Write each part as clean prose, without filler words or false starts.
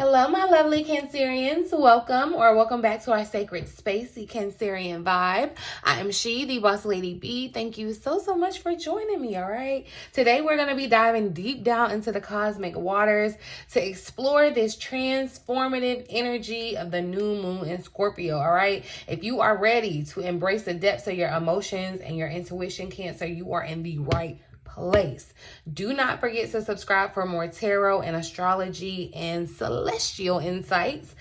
Hello, my lovely Cancerians. Welcome back to our sacred space, the Cancerian Vibe. I am she, the boss lady B. Thank you so much for joining me, all right? Today, we're going to be diving deep down into the cosmic waters to explore this transformative energy of the new moon in Scorpio, all right? If you are ready to embrace the depths of your emotions and your intuition, Cancer, you are in the right place. Do not forget to subscribe for more tarot and astrology and celestial insights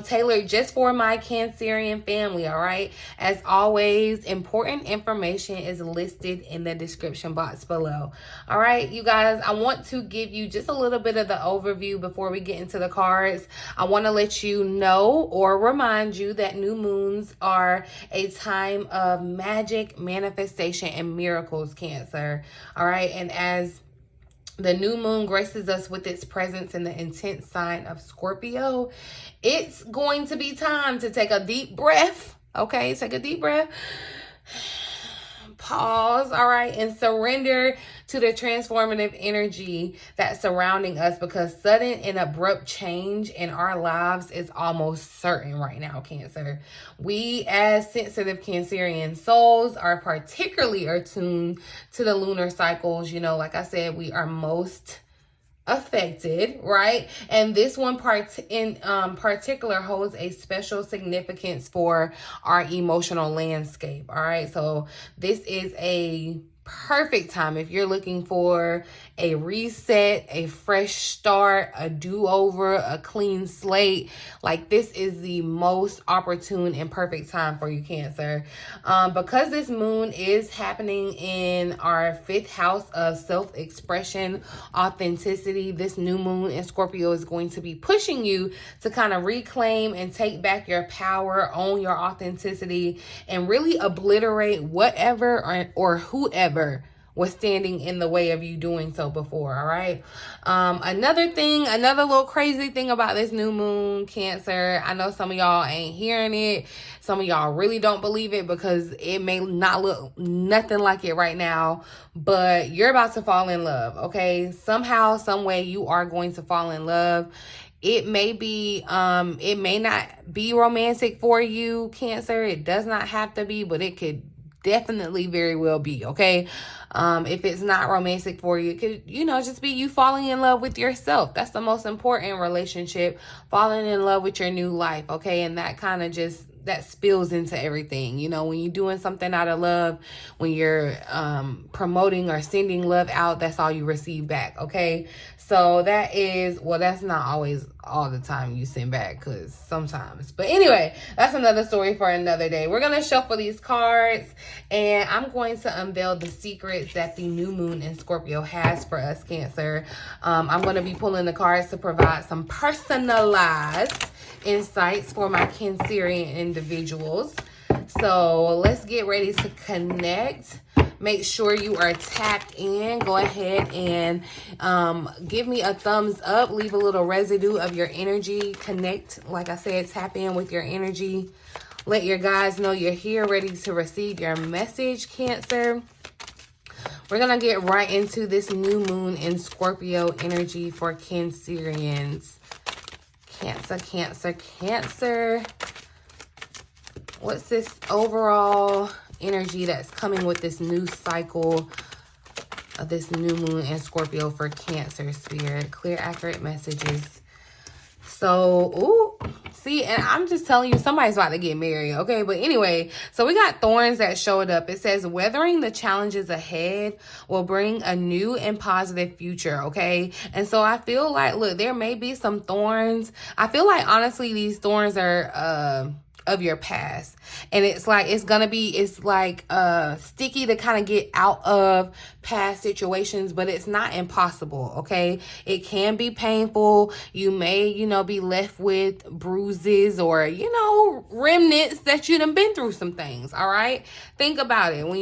tailored just for my Cancerian family, all right? As always, important information is listed in the description box below. All right, you guys, I want to give you just a little bit of the overview before we get into the cards. I want to let you know or remind you that new moons are a time of magic, manifestation, and miracles, Cancer. All right, and as the new moon graces us with its presence in the intense sign of Scorpio, it's going to be time to take a deep breath. Okay, take a deep breath. Pause, all right, and surrender to the transformative energy that's surrounding us, because sudden and abrupt change in our lives is almost certain right now, Cancer. We, as sensitive Cancerian souls, are particularly attuned to the lunar cycles. You know, like I said, we are most affected, right? And this one part in particular holds a special significance for our emotional landscape. All right, so this is a perfect time if you're looking for a reset, a fresh start, a do-over, a clean slate. Like, this is the most opportune and perfect time for you, Cancer. Because this moon is happening in our 5th house of self-expression, authenticity, this new moon in Scorpio is going to be pushing you to kind of reclaim and take back your power, own your authenticity, and really obliterate whatever or whoever was standing in the way of you doing so before, all right? Another little crazy thing about this new moon, Cancer, I know some of y'all ain't hearing it. Some of y'all really don't believe it because it may not look nothing like it right now, but you're about to fall in love, okay? Somehow, some way, you are going to fall in love. It may be, it may not be romantic for you, Cancer. It does not have to be, but it could definitely very well be, okay? If it's not romantic for you, it could, just be you falling in love with yourself. That's the most important relationship, falling in love with your new life, okay? And that kind of that spills into everything. When you're doing something out of love, when you're promoting or sending love out, that's all you receive back, okay? So that is, well, that's not always all the time you send back, because sometimes. But anyway, that's another story for another day. We're going to shuffle these cards, and I'm going to unveil the secrets that the new moon in Scorpio has for us, Cancer. I'm going to be pulling the cards to provide some personalized insights for my Cancerian individuals. So let's get ready to connect. Make sure you are tapped in. Go ahead and give me a thumbs up. Leave a little residue of your energy. Connect, like I said, tap in with your energy. Let your guides know you're here, ready to receive your message, Cancer. We're going to get right into this new moon in Scorpio energy for Cancerians. Cancer. What's this overall energy that's coming with this new cycle of this new moon in Scorpio for Cancer, Spirit? Clear, accurate messages. So, see, and I'm just telling you, somebody's about to get married, okay? But anyway, so we got thorns that showed up. It says, weathering the challenges ahead will bring a new and positive future, okay? And so I feel like, look, there may be some thorns. I feel like, honestly, these thorns are of your past, and it's like it's sticky to kind of get out of past situations, but it's not impossible, okay? It can be painful. You may be left with bruises or remnants that you done been through some things. All right, think about it. When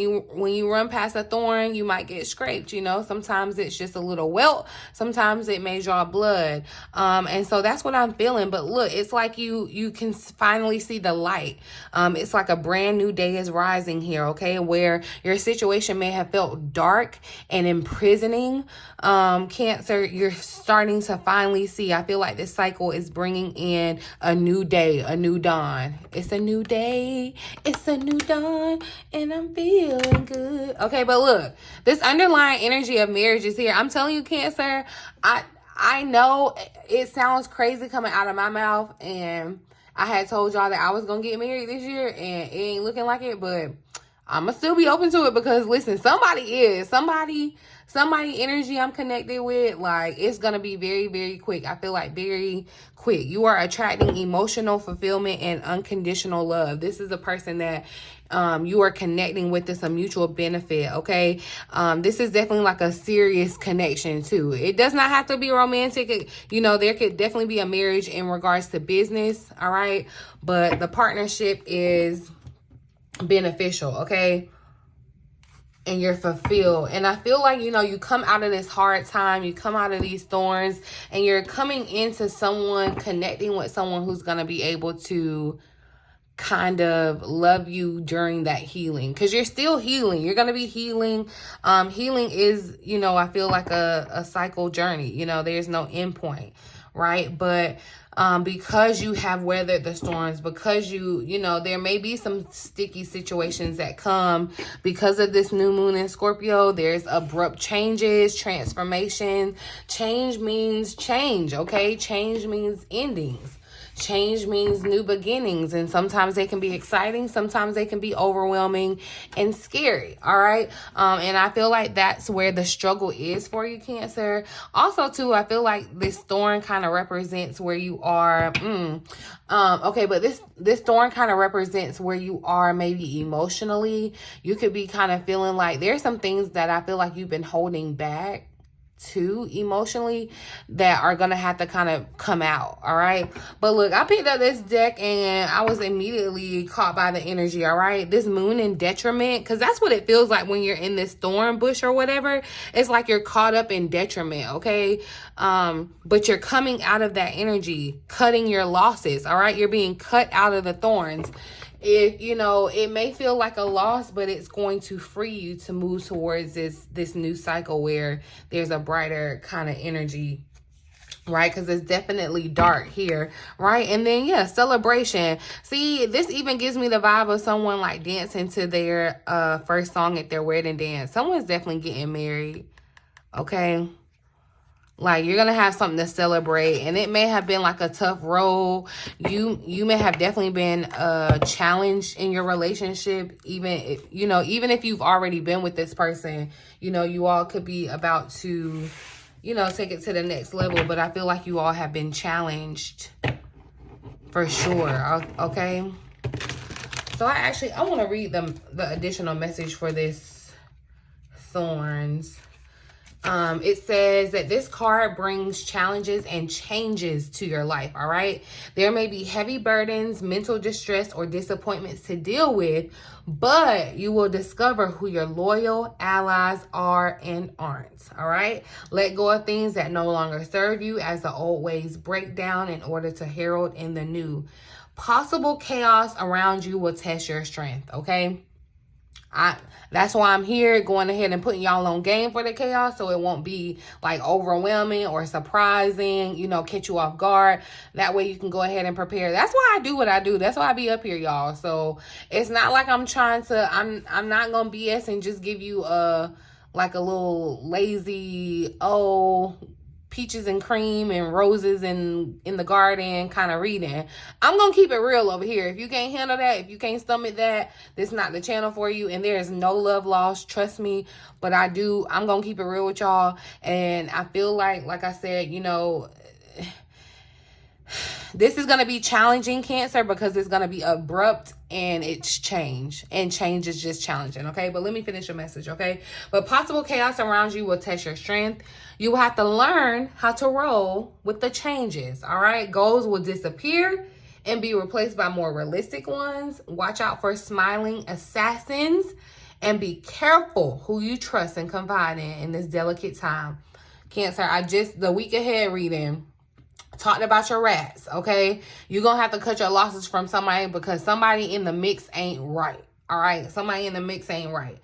you run past a thorn, you might get scraped. Sometimes it's just a little welt, sometimes it may draw blood, and so that's what I'm feeling. But look, it's like you can finally see the to light. It's like a brand new day is rising here, okay? Where your situation may have felt dark and imprisoning. Cancer, you're starting to finally see. I feel like this cycle is bringing in a new day, a new dawn. It's a new day. It's a new dawn. And I'm feeling good. Okay, but look, this underlying energy of marriage is here. I'm telling you, Cancer, I know it sounds crazy coming out of my mouth, and I had told y'all that I was going to get married this year, and it ain't looking like it, but I'm going to still be open to it because, listen, somebody energy I'm connected with, like, it's going to be very, very quick. I feel like very quick. You are attracting emotional fulfillment and unconditional love. This is a person that you are connecting with. This a mutual benefit, okay? This is definitely like a serious connection too. It does not have to be romantic. You know, there could definitely be a marriage in regards to business, all right? But the partnership is beneficial, okay? And you're fulfilled. And I feel like, you know, you come out of this hard time, you come out of these thorns, and you're coming into someone, connecting with someone who's going to be able to kind of love you during that healing, because you're still healing. You're going to be healing. Healing is, you know, I feel like a cycle journey. You know, there's no end point, right? But because you have weathered the storms, because you know, there may be some sticky situations that come because of this new moon in Scorpio. There's abrupt changes, transformation. Change means change, okay? Change means endings. Change means new beginnings, and sometimes they can be exciting, sometimes they can be overwhelming and scary, all right? And I feel like that's where the struggle is for you, Cancer. Also, too, I feel like this thorn kind of represents where you are. Okay, but this thorn kind of represents where you are maybe emotionally. You could be kind of feeling like there's some things that I feel like you've been holding back too emotionally that are gonna have to kind of come out, all right? But look, I picked up this deck and I was immediately caught by the energy, all right? This moon in detriment, because that's what it feels like when you're in this thorn bush or whatever. It's like you're caught up in detriment, okay? But you're coming out of that energy, cutting your losses, all right? You're being cut out of the thorns. If, you know, it may feel like a loss, but it's going to free you to move towards this new cycle where there's a brighter kind of energy, right? Because it's definitely dark here, right? And then, yeah, celebration. See, this even gives me the vibe of someone like dancing to their first song at their wedding dance. Someone's definitely getting married, okay? Like, you're going to have something to celebrate, and it may have been like a tough road. You may have definitely been challenged in your relationship, even if you've already been with this person. You know, you all could be about to, you know, take it to the next level, but I feel like you all have been challenged for sure, okay? So I want to read the additional message for this Thorns. It says that this card brings challenges and changes to your life, all right? There may be heavy burdens, mental distress, or disappointments to deal with, but you will discover who your loyal allies are and aren't, all right? Let go of things that no longer serve you as the old ways break down in order to herald in the new. Possible chaos around you will test your strength, okay? That's why I'm here going ahead and putting y'all on game for the chaos, so it won't be like overwhelming or surprising, you know, catch you off guard. That way you can go ahead and prepare. That's why I do what I do. That's why I be up here, y'all. So it's not like I'm trying to, I'm not gonna BS and just give you like a little lazy, peaches and cream and roses in the garden kind of reading. I'm gonna keep it real over here. If you can't handle that, if you can't stomach that, this is not the channel for you, and there is no love lost, trust me. But I'm gonna keep it real with y'all. And I feel like I said, you know, this is going to be challenging, Cancer, because it's going to be abrupt and it's change. And change is just challenging, okay? But let me finish your message, okay? But possible chaos around you will test your strength. You will have to learn how to roll with the changes, all right? Goals will disappear and be replaced by more realistic ones. Watch out for smiling assassins and be careful who you trust and confide in this delicate time. Cancer, the week ahead reading talked about your rats, okay? You're going to have to cut your losses from somebody because somebody in the mix ain't right, all right? Somebody in the mix ain't right.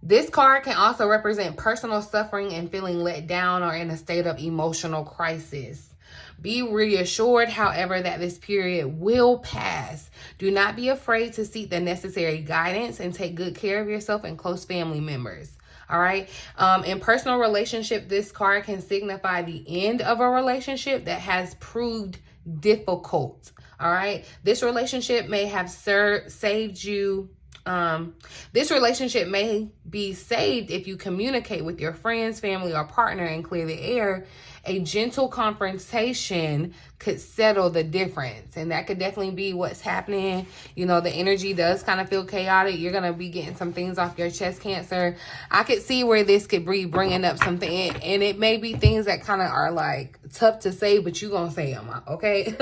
This card can also represent personal suffering and feeling let down or in a state of emotional crisis. Be reassured, however, that this period will pass. Do not be afraid to seek the necessary guidance and take good care of yourself and close family members. All right. In personal relationship, this card can signify the end of a relationship that has proved difficult. All right. This relationship may have saved you. This relationship may be saved if you communicate with your friends, family, or partner and clear the air. A gentle confrontation could settle the difference. And that could definitely be what's happening. You know, the energy does kind of feel chaotic. You're going to be getting some things off your chest, Cancer. I could see where this could be bringing up something. And it may be things that kind of are like tough to say, but you're going to say them, okay?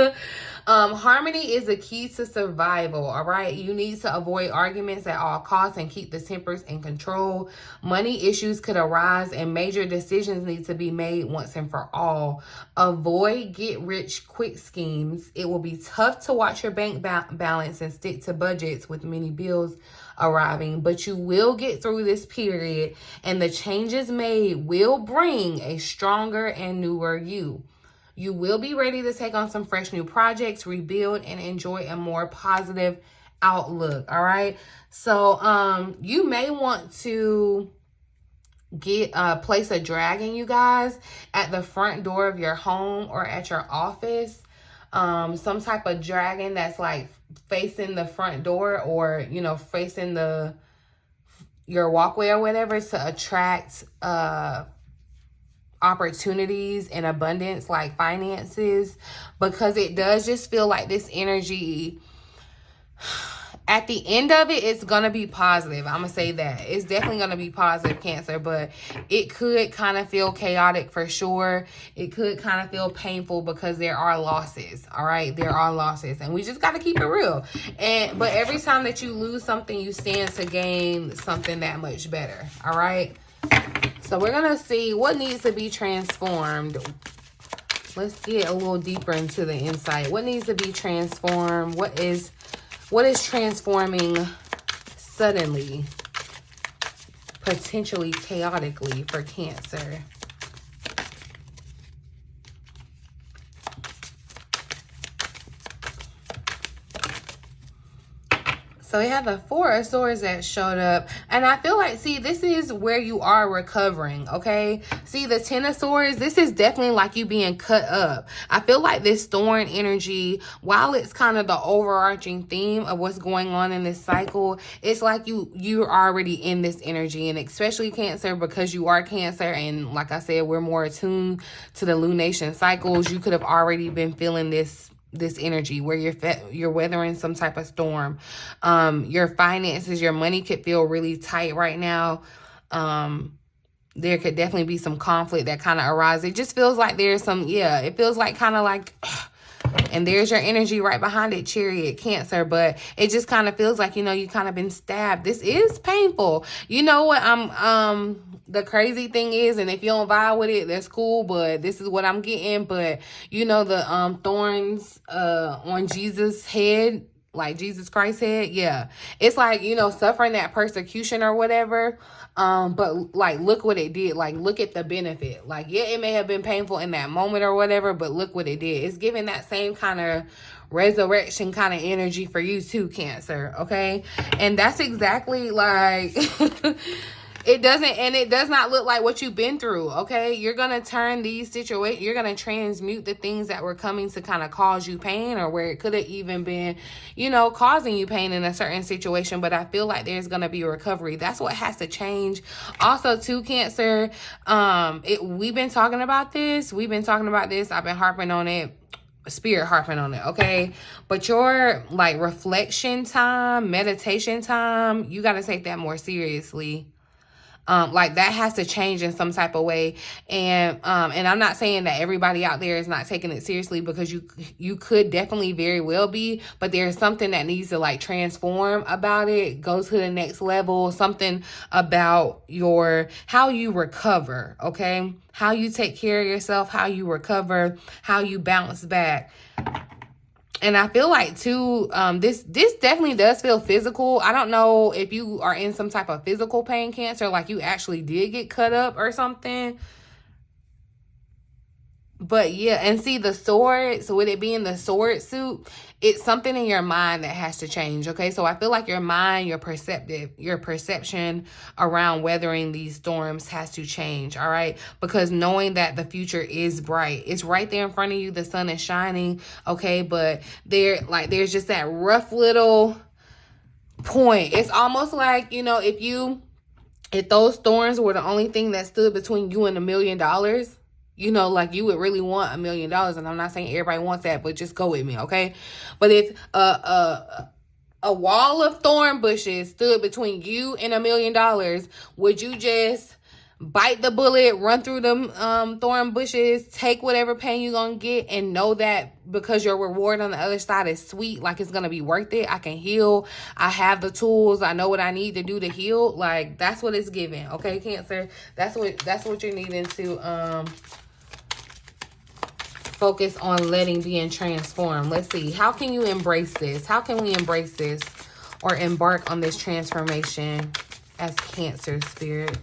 Harmony is a key to survival, all right? You need to avoid arguments at all costs and keep the tempers in control. Money issues could arise and major decisions need to be made once and for all. Avoid get-rich-quick schemes. It will be tough to watch your bank balance and stick to budgets with many bills arriving, but you will get through this period and the changes made will bring a stronger and newer you. You will be ready to take on some fresh new projects, rebuild, and enjoy a more positive outlook, all right? So you may want to place a dragon, you guys, at the front door of your home or at your office. Some type of dragon that's like facing the front door or, you know, facing your walkway or whatever to attract opportunities and abundance like finances, because it does just feel like this energy at the end of it, it's going to be positive. I'm going to say that. It's definitely going to be positive, Cancer, but it could kind of feel chaotic for sure. It could kind of feel painful because there are losses, all right? There are losses, and we just got to keep it real. But every time that you lose something, you stand to gain something that much better, all right? So we're going to see what needs to be transformed. Let's get a little deeper into the insight. What needs to be transformed? What is transforming suddenly, potentially chaotically for Cancer? So we have the Four of Swords that showed up. And I feel like, see, this is where you are recovering, okay? See, the Ten of Swords, this is definitely like you being cut up. I feel like this thorn energy, while it's kind of the overarching theme of what's going on in this cycle, it's like you're already in this energy. And especially Cancer, because you are Cancer. And like I said, we're more attuned to the lunation cycles. You could have already been feeling this energy where you're weathering some type of storm. Your finances, your money could feel really tight right now. There could definitely be some conflict that kind of arises. It just feels like there's some, it feels like kind of like, and there's your energy right behind it, Chariot, Cancer. But it just kind of feels like, you know, you kind of been stabbed. This is painful. You know what the crazy thing is, and if you don't vibe with it, that's cool, but this is what I'm getting. But you know, the thorns on Jesus' head, like Jesus Christ's head, it's like, you know, suffering that persecution or whatever. But like, look what it did. Like, look at the benefit. Like, it may have been painful in that moment or whatever, but look what it did. It's giving that same kind of resurrection kind of energy for you too, Cancer, okay? And that's exactly like it does not look like what you've been through, okay? You're going to turn these situations, you're going to transmute the things that were coming to kind of cause you pain, or where it could have even been, you know, causing you pain in a certain situation. But I feel like there's going to be a recovery. That's what has to change. Also, too, Cancer, we've been talking about this. I've been harping on it. Spirit harping on it, okay? But your like reflection time, meditation time, you got to take that more seriously. Like that has to change in some type of way. And I'm not saying that everybody out there is not taking it seriously, because you could definitely very well be, but there's something that needs to like transform about it, go to the next level, something about how you recover, okay? How you take care of yourself, how you recover, how you bounce back. And I feel like too, this definitely does feel physical. I don't know if you are in some type of physical pain, Cancer, like you actually did get cut up or something. But yeah, and see the sword, so with it being the sword suit, it's something in your mind that has to change, okay? So I feel like your mind, your perception around weathering these storms has to change, all right? Because knowing that the future is bright, it's right there in front of you, the sun is shining, okay? But there's just that rough little point. It's almost like, you know, if those thorns were the only thing that stood between you and $1 million, you know, like you would really want $1 million. And I'm not saying everybody wants that, but just go with me, okay? But if a wall of thorn bushes stood between you and $1 million, would you just bite the bullet, run through them thorn bushes, take whatever pain you're going to get, and know that because your reward on the other side is sweet, like it's going to be worth it? I can heal. I have the tools. I know what I need to do to heal. Like, that's what it's giving, okay, Cancer? That's what you're needing to focus on letting being transformed. Let's see. How can you embrace this? How can we embrace this or embark on this transformation as Cancer spirit?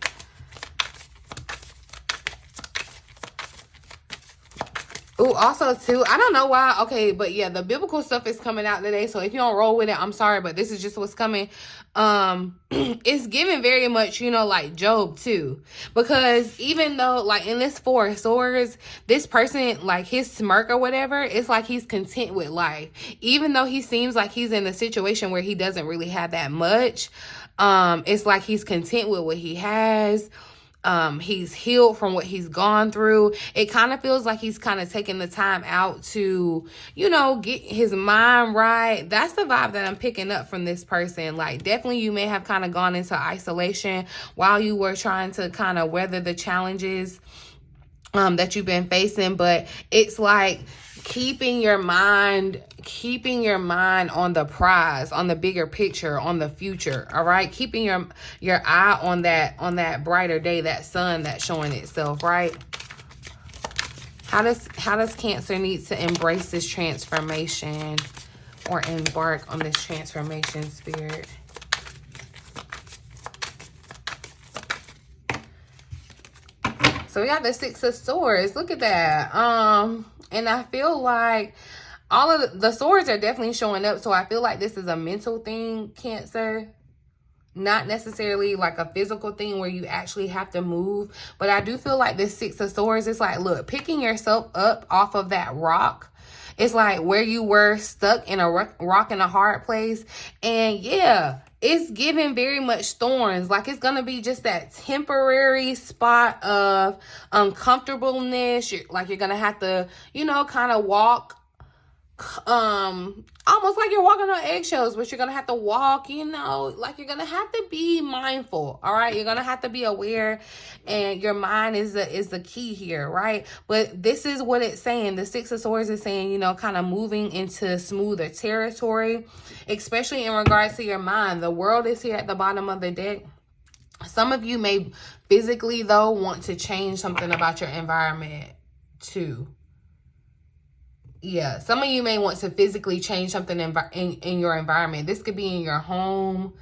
Oh, also too, I don't know why. Okay, but yeah, the biblical stuff is coming out today. So if you don't roll with it, I'm sorry, but this is just what's coming. It's giving very much, you know, like Job too, because even though like in this Four of Swords, this person, like his smirk or whatever, it's like he's content with life, even though he seems like he's in a situation where he doesn't really have that much. It's like he's content with what he has. He's healed from what he's gone through. It kind of feels like he's kind of taking the time out to, you know, get his mind right. That's the vibe that I'm picking up from this person. Like, definitely you may have kind of gone into isolation while you were trying to kind of weather the challenges that you've been facing. But it's like keeping your mind on the prize, on the bigger picture, on the future. All right, keeping your eye on that brighter day, that sun that's showing itself, right? How does Cancer need to embrace this transformation or embark on this transformation, spirit? So we got the Six of Swords. Look at that. And I feel like all of the swords are definitely showing up. So I feel like this is a mental thing, Cancer. Not necessarily like a physical thing where you actually have to move. But I do feel like this Six of Swords is like, look, picking yourself up off of that rock. It's like where you were stuck in a rock in a hard place. And yeah, it's giving very much thorns. Like it's going to be just that temporary spot of uncomfortableness. Like you're going to have to, you know, kind of walk almost like you're walking on eggshells, but you're gonna have to walk, you know, like you're gonna have to be mindful. All right, you're gonna have to be aware, and your mind is the key here, right? But this is what it's saying. The Six of Swords is saying, you know, kind of moving into smoother territory, especially in regards to your mind. The World is here at the bottom of the deck. Some of you may physically though want to change something about your environment too. Yeah, some of you may want to physically change something in your environment. This could be in your home,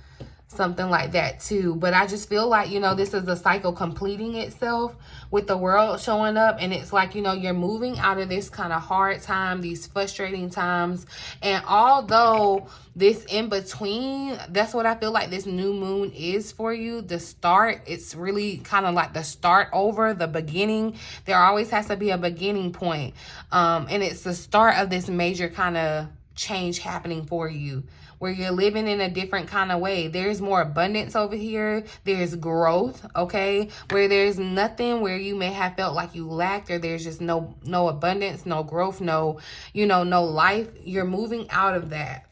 something like that too. But I just feel like, you know, this is a cycle completing itself with the World showing up. And it's like, you know, you're moving out of this kind of hard time, these frustrating times. And although this in between, that's what I feel like this new moon is for you. The start, it's really kind of like the start over, the beginning. There always has to be a beginning point. And it's the start of this major kind of change happening for you, where you're living in a different kind of way. There's more abundance over here. There's growth, okay? Where there's nothing, where you may have felt like you lacked, or there's just no abundance, no growth, no, you know, no life. You're moving out of that.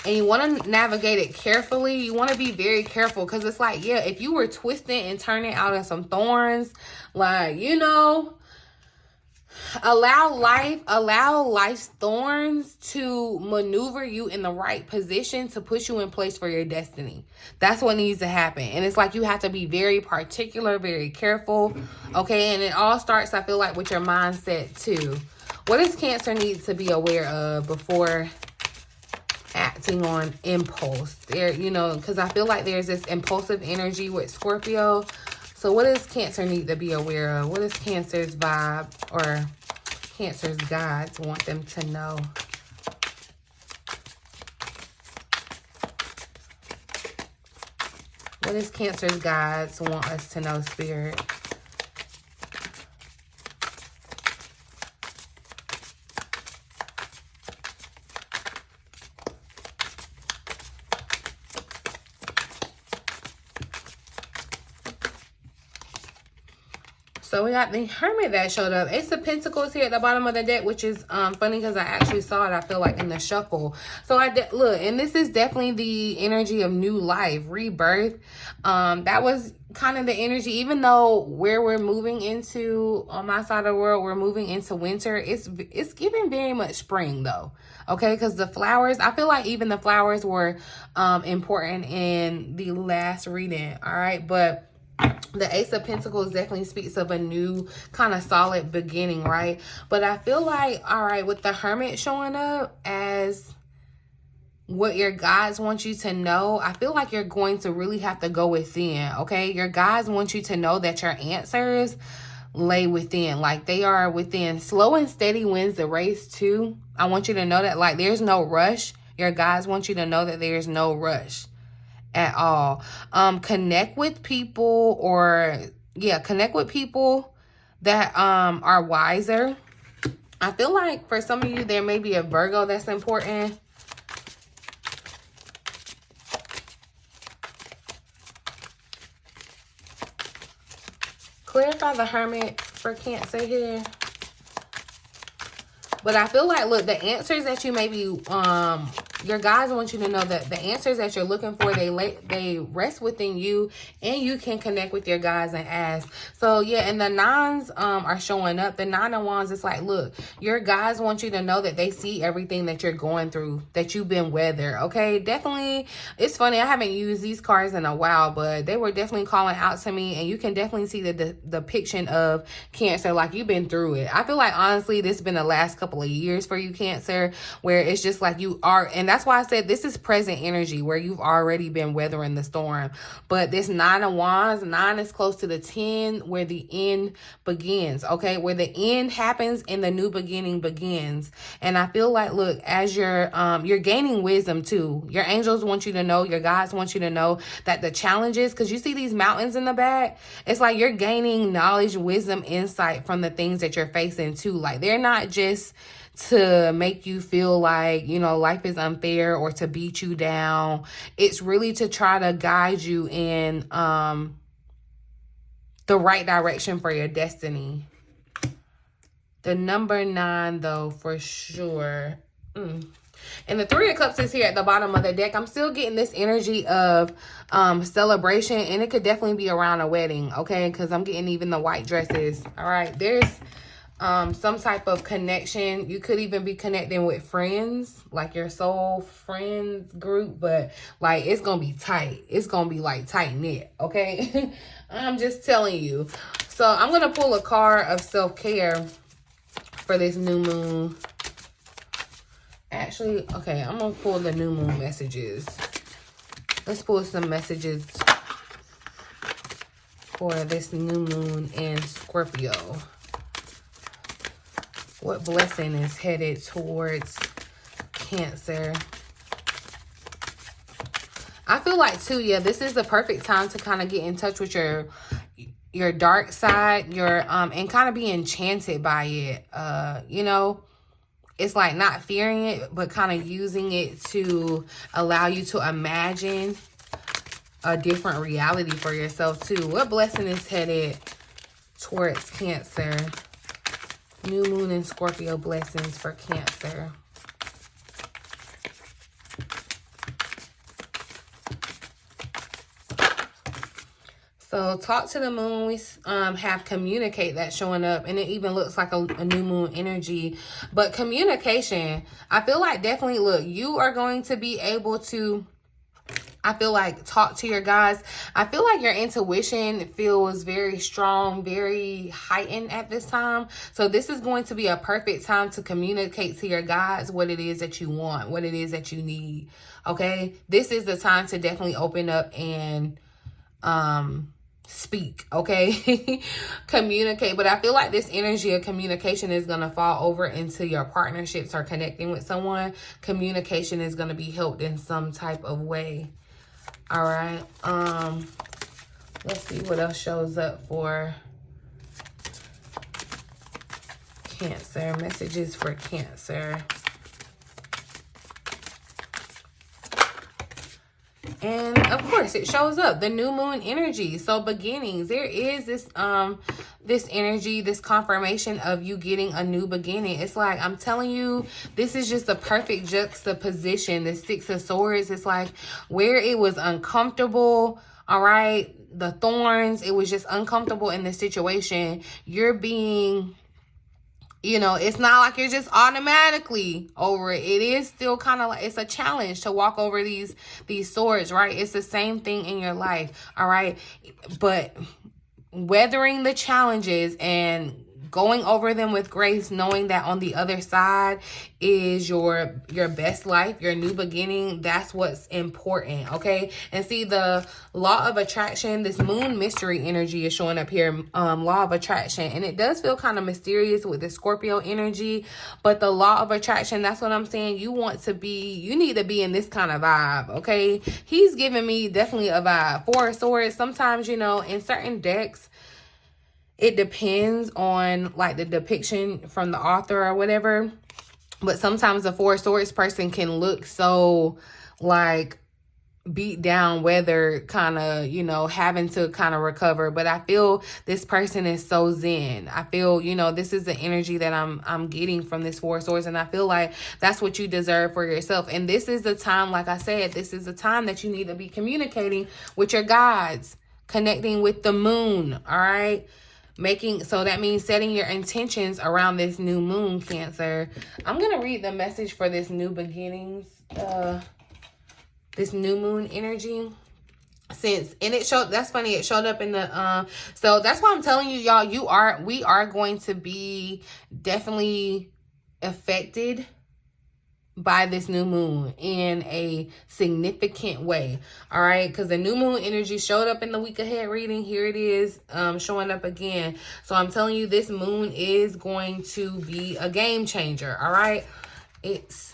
And you want to navigate it carefully. You want to be very careful because it's like, yeah, if you were twisting and turning out in some thorns, like, you know, allow life's thorns to maneuver you in the right position to put you in place for your destiny. That's what needs to happen. And it's like you have to be very particular, very careful. Okay, and it all starts, I feel like, with your mindset too. What does Cancer need to be aware of before acting on impulse? There, you know, because I feel like there's this impulsive energy with Scorpio. So what does Cancer need to be aware of? What does Cancer's vibe or Cancer's guides want them to know? What does Cancer's guides want us to know, Spirit? So we got the Hermit that showed up. Ace of Pentacles here at the bottom of the deck, which is funny because I actually saw it, I feel like, in the shuffle. So look, and this is definitely the energy of new life, rebirth. That was kind of the energy, even though where we're moving into, on my side of the world, we're moving into winter. It's giving very much spring though. Okay, because the flowers, I feel like even the flowers were important in the last reading. All right, but the Ace of Pentacles definitely speaks of a new kind of solid beginning, right? But I feel like, all right, with the Hermit showing up as what your guides want you to know, I feel like you're going to really have to go within, okay? Your guides want you to know that your answers lay within, like they are within. Slow and steady wins the race too. I want you to know that, like, there's no rush. Your guides want you to know that there's no rush at all. Connect with people, or connect with people that are wiser. I feel like for some of you there may be a Virgo that's important. Clarify the Hermit for Cancer here. But I feel like, look, the answers that you may be your guides want you to know that the answers that you're looking for, they rest within you, and you can connect with your guides and ask. So yeah, and the nines are showing up. The Nine of Wands is like, look, your guides want you to know that they see everything that you're going through, that you've been weathered. Okay, definitely. It's funny, I haven't used these cards in a while, but they were definitely calling out to me, and you can definitely see the depiction of Cancer, like you've been through it. I feel like, honestly, this has been the last couple of years for you, Cancer, where it's just like you are, and that's why I said this is present energy, where you've already been weathering the storm. But this Nine of Wands, 9 is close to the 10, where the end begins, okay? Where the end happens and the new beginning begins. And I feel like, look, as you're gaining wisdom too. Your angels want you to know, your guides want you to know that the challenges, because you see these mountains in the back, it's like you're gaining knowledge, wisdom, insight from the things that you're facing too. Like, they're not just to make you feel like, you know, life is unfair or to beat you down. It's really to try to guide you in the right direction for your destiny. The number 9, though, for sure. And the Three of Cups is here at the bottom of the deck. I'm still getting this energy of celebration, and it could definitely be around a wedding, okay? Because I'm getting even the white dresses. All right, there's some type of connection. You could even be connecting with friends, like your soul friends group, but like it's gonna be tight. It's gonna be like tight knit, okay? I'm just telling you. So I'm gonna pull a card of self-care for this new moon. Actually, okay, I'm gonna pull the new moon messages. Let's pull some messages for this new moon in Scorpio. What blessing is headed towards Cancer? I feel like too, yeah, this is the perfect time to kind of get in touch with your dark side, and kind of be enchanted by it. You know, it's like not fearing it, but kind of using it to allow you to imagine a different reality for yourself too. What blessing is headed towards Cancer? New moon in Scorpio blessings for Cancer. So talk to the moon. We have communicate that's showing up, and it even looks like a new moon energy. But communication, I feel like definitely, look, you are going to be able to, I feel like, talk to your guides. I feel like your intuition feels very strong, very heightened at this time. So this is going to be a perfect time to communicate to your guides what it is that you want, what it is that you need. Okay, this is the time to definitely open up and speak. Okay, communicate. But I feel like this energy of communication is going to fall over into your partnerships or connecting with someone. Communication is going to be helped in some type of way. All right, let's see what else shows up for Cancer. Messages for Cancer. And of course it shows up, the new moon energy. So beginnings, there is this this energy, this confirmation of you getting a new beginning. It's like, I'm telling you, this is just a perfect juxtaposition. The Six of Swords, it's like where it was uncomfortable, all right, the thorns, it was just uncomfortable in the situation. You're being, you know, it's not like you're just automatically over it. It is still kind of like, it's a challenge to walk over these swords, right? It's the same thing in your life, all right? But weathering the challenges and going over them with grace, knowing that on the other side is your best life, your new beginning. That's what's important, okay? And see, the law of attraction, this moon mystery energy is showing up here, law of attraction, and it does feel kind of mysterious with the Scorpio energy. But the law of attraction, that's what I'm saying. You need to be in this kind of vibe, okay? He's giving me definitely a vibe. Four of Swords, sometimes, you know, in certain decks, it depends on like the depiction from the author or whatever. But sometimes the Four of Swords person can look so like beat down, weather, kind of, you know, having to kind of recover. But I feel this person is so zen. I feel, you know, this is the energy that I'm getting from this Four of Swords. And I feel like that's what you deserve for yourself. And this is the time, like I said, this is the time that you need to be communicating with your guides, connecting with the moon, all right? So that means setting your intentions around this new moon, Cancer. I'm going to read the message for this new beginnings, this new moon energy. That's funny, it showed up in the, so that's why I'm telling you, y'all, we are going to be definitely affected by this new moon in a significant way, all right? Because the new moon energy showed up in the week ahead reading. Here it is, showing up again. So I'm telling you, this moon is going to be a game changer, all right? It's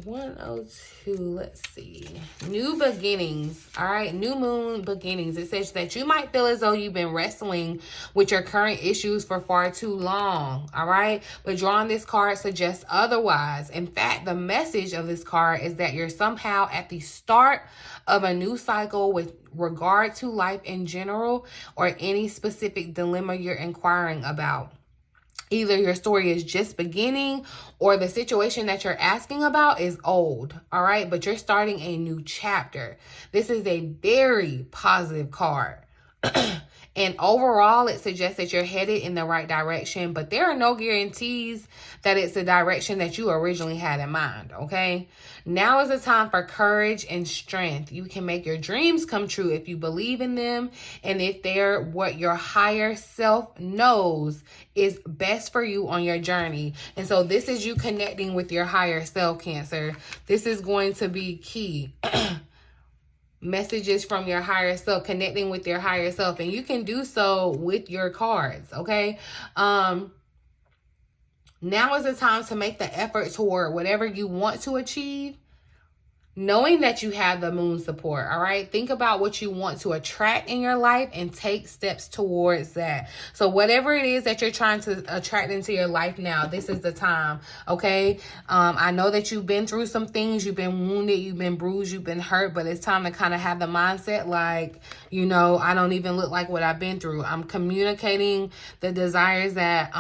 102. Let's see. New beginnings, all right? New moon beginnings. It says that you might feel as though you've been wrestling with your current issues for far too long, all right? But drawing this card suggests otherwise. In fact, the message of this card is that you're somehow at the start of a new cycle with regard to life in general or any specific dilemma you're inquiring about. Either your story is just beginning or the situation that you're asking about is old, all right? But you're starting a new chapter. This is a very positive card. And overall, it suggests that you're headed in the right direction, but there are no guarantees that it's the direction that you originally had in mind, okay? Now is the time for courage and strength. You can make your dreams come true if you believe in them and if they're what your higher self knows is best for you on your journey. And so this is you connecting with your higher self, Cancer. This is going to be key. Messages from your higher self, connecting with your higher self, and you can do so with your cards, okay? Now is the time to make the effort toward whatever you want to achieve, knowing that you have the moon support, all right? Think about what you want to attract in your life and take steps towards that. So whatever it is that you're trying to attract into your life now, this is the time, okay? I know that you've been through some things. You've been wounded, you've been bruised, you've been hurt, but it's time to kind of have the mindset like, you know, I don't even look like what I've been through. I'm communicating the desires that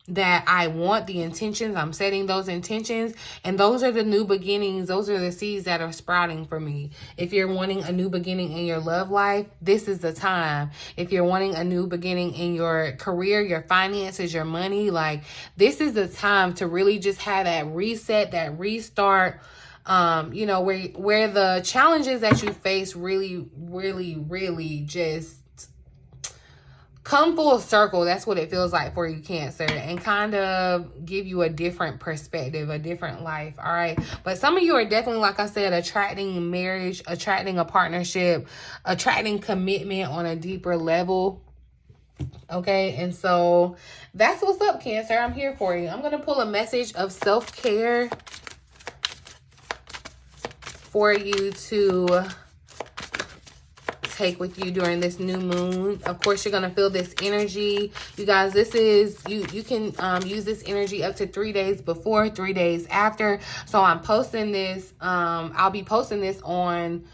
that I want, the intentions. I'm setting those intentions, and those are the new beginnings. Those are the seeds that are sprouting for me. If you're wanting a new beginning in your love life, this is the time. If you're wanting a new beginning in your career, your finances, your money, like, this is the time to really just have that reset, that restart. You know, where the challenges that you face really just come full circle. That's what it feels like for you, Cancer, and kind of give you a different perspective, a different life. All right. But some of you are definitely, like I said, attracting marriage, attracting a partnership, attracting commitment on a deeper level. Okay. And so that's what's up, Cancer. I'm here for you. I'm going to pull a message of self-care for you to take with you during this new moon. Of course, you're going to feel this energy. You guys, this is, you can use this energy up to 3 days before, 3 days after. So I'm posting this, I'll be posting this on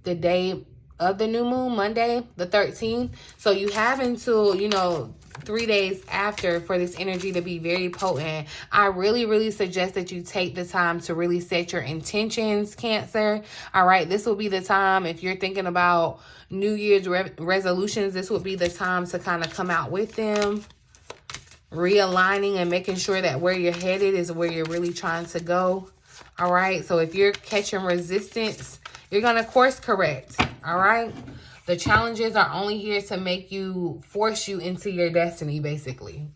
the day of the new moon, Monday, the 13th. So you have until, you know, 3 days after for this energy to be very potent. I really suggest that you take the time to really set your intentions, Cancer. All right, this will be the time. If you're thinking about New Year's resolutions, this will be the time to kind of come out with them, realigning and making sure that where you're headed is where you're really trying to go. All right, so if you're catching resistance, you're going to course correct. All right. The challenges are only here to force you into your destiny, basically.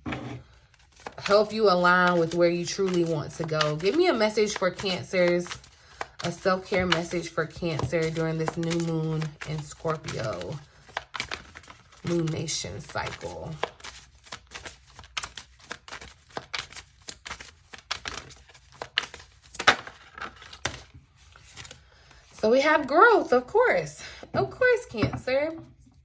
Help you align with where you truly want to go. Give me a message for Cancers, a self-care message for Cancer during this new moon in Scorpio lunation cycle. So we have growth, of course. Of course, Cancer.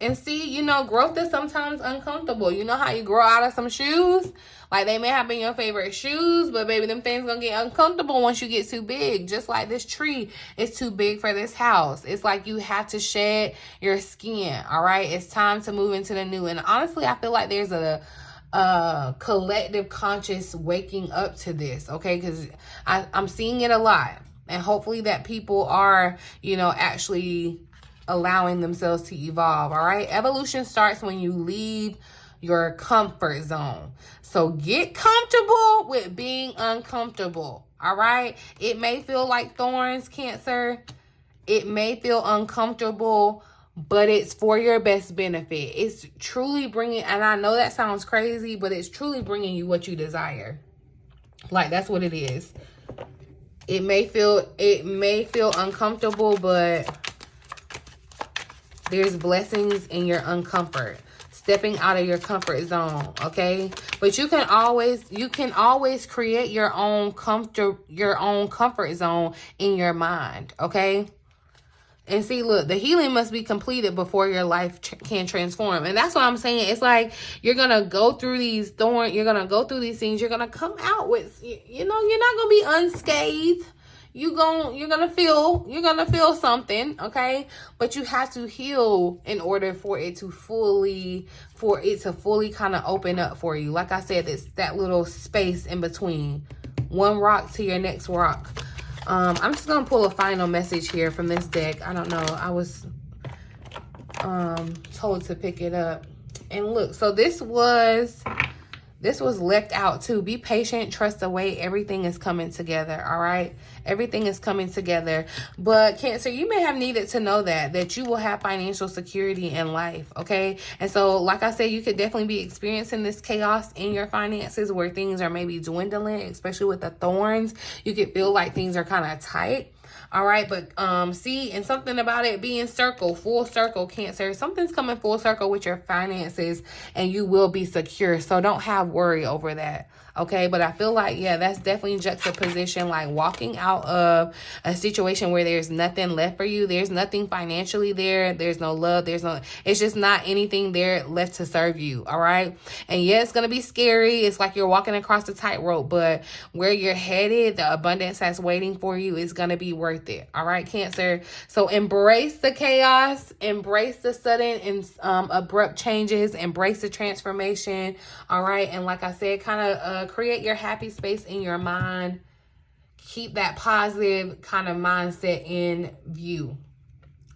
And see, you know, growth is sometimes uncomfortable. You know how you grow out of some shoes? Like, they may have been your favorite shoes, but baby, them things gonna get uncomfortable once you get too big. Just like this tree is too big for this house. It's like you have to shed your skin, all right? It's time to move into the new. And honestly, I feel like there's a collective conscious waking up to this, okay? Because I'm seeing it a lot. And hopefully that people are, you know, actually allowing themselves to evolve, all right? Evolution starts when you leave your comfort zone. So get comfortable with being uncomfortable, all right? It may feel like thorns, Cancer. It may feel uncomfortable, but it's for your best benefit. It's truly bringing, and I know that sounds crazy, but it's truly bringing you what you desire. Like, that's what it is. It may feel uncomfortable, but there's blessings in your uncomfort. Stepping out of your comfort zone, okay? But you can always create your own comfort zone in your mind, okay? And see, look, the healing must be completed before your life can transform. And that's what I'm saying. It's like you're going to go through these thorns. You're going to go through these things. You're going to come out with, you know, you're not going to be unscathed. You're going to feel something, okay? But you have to heal in order for it to fully kind of open up for you. Like I said, it's that little space in between one rock to your next rock. I'm just going to pull a final message here from this deck. I don't know. I was told to pick it up. And look, so this was left out too. Be patient, trust the wait. Everything is coming together, all right? Everything is coming together. But Cancer, you may have needed to know that you will have financial security in life, okay? And so, like I said, you could definitely be experiencing this chaos in your finances where things are maybe dwindling, especially with the thorns. You could feel like things are kind of tight. All right, but see, and something about it being full circle, Cancer. Something's coming full circle with your finances, and you will be secure. So don't have worry over that. Okay, but I feel like, yeah, that's definitely juxtaposition, like walking out of a situation where there's nothing left for you. There's nothing financially there. There's no love. It's just not anything there left to serve you. All right. And yeah, it's going to be scary. It's like you're walking across the tightrope, but where you're headed, the abundance that's waiting for you is going to be worth worth it. All right, Cancer. So embrace the chaos, embrace the sudden and abrupt changes, embrace the transformation. All right. And like I said, kind of create your happy space in your mind. Keep that positive kind of mindset in view.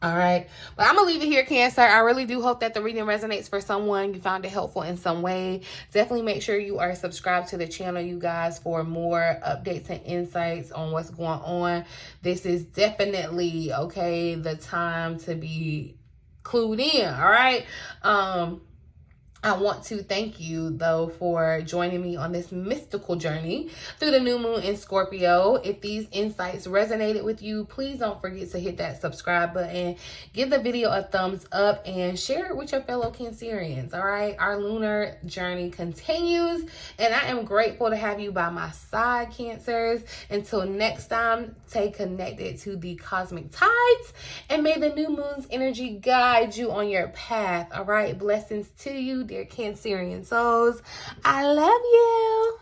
All right. But I'm going to leave it here, Cancer. I really do hope that the reading resonates for someone. You found it helpful in some way. Definitely make sure you are subscribed to the channel, you guys, for more updates and insights on what's going on. This is definitely, okay, the time to be clued in. All right. I want to thank you, though, for joining me on this mystical journey through the new moon in Scorpio. If these insights resonated with you, please don't forget to hit that subscribe button, give the video a thumbs up, and share it with your fellow Cancerians, all right? Our lunar journey continues, and I am grateful to have you by my side, Cancers. Until next time, stay connected to the cosmic tides, and may the new moon's energy guide you on your path, all right? Blessings to you, dear Cancerian souls. I love you.